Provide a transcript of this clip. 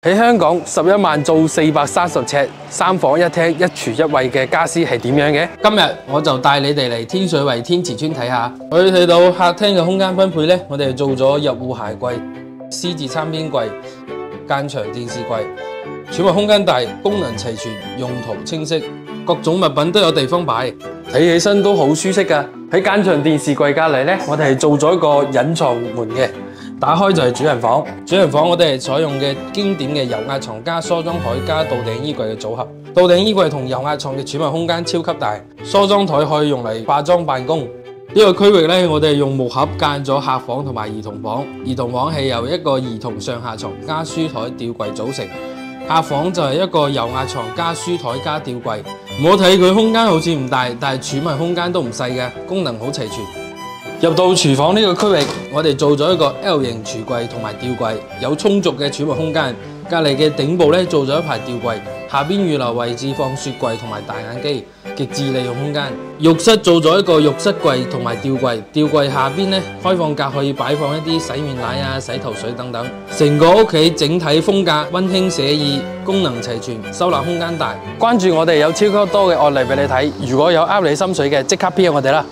喺香港11萬做430尺，3房1廳1廚1衛嘅家私係點樣嘅？今日我就帶你哋嚟天水圍天慈邨睇下。可以睇到客廳嘅空間分配呢，我哋做咗入戶鞋櫃、C 字餐邊櫃、間牆電視櫃，儲物空間大，功能齊全，用途清晰，各種物品都有地方擺，睇起身都好舒適㗎。喺間牆電視櫃隔離呢，我哋係做咗一個隱藏門嘅。打開就係主人房，主人房我哋係採用嘅經典嘅油壓床加梳妝台加倒頂衣櫃嘅組合。倒頂衣櫃同油壓床嘅儲物空間超級大，梳妝台可以用嚟化妝辦公。呢個區域呢，我哋用木盒間咗客房同埋兒童房。兒童房係由一個兒童上下床加書台吊櫃組成，客房就係一個油壓床加書台加吊櫃。唔好睇佢空間好似唔大，但係儲物空間都唔細嘅，功能好齊全。入到廚房呢個區域，我哋做咗一個 L 型櫥櫃同埋吊櫃，有充足嘅儲物空間。隔離嘅頂部咧做咗一排吊櫃，下邊預留位置放雪櫃同埋大眼機，極致利用空間。浴室做咗一個浴室櫃同埋吊櫃，吊櫃下邊咧開放格可以擺放一啲洗面奶啊、洗頭水等等。成個屋企整體風格溫馨寫意，功能齊全，收納空間大。關注我哋有超級多嘅案例俾你睇，如果有啱你心水嘅，即刻 PM我哋啦！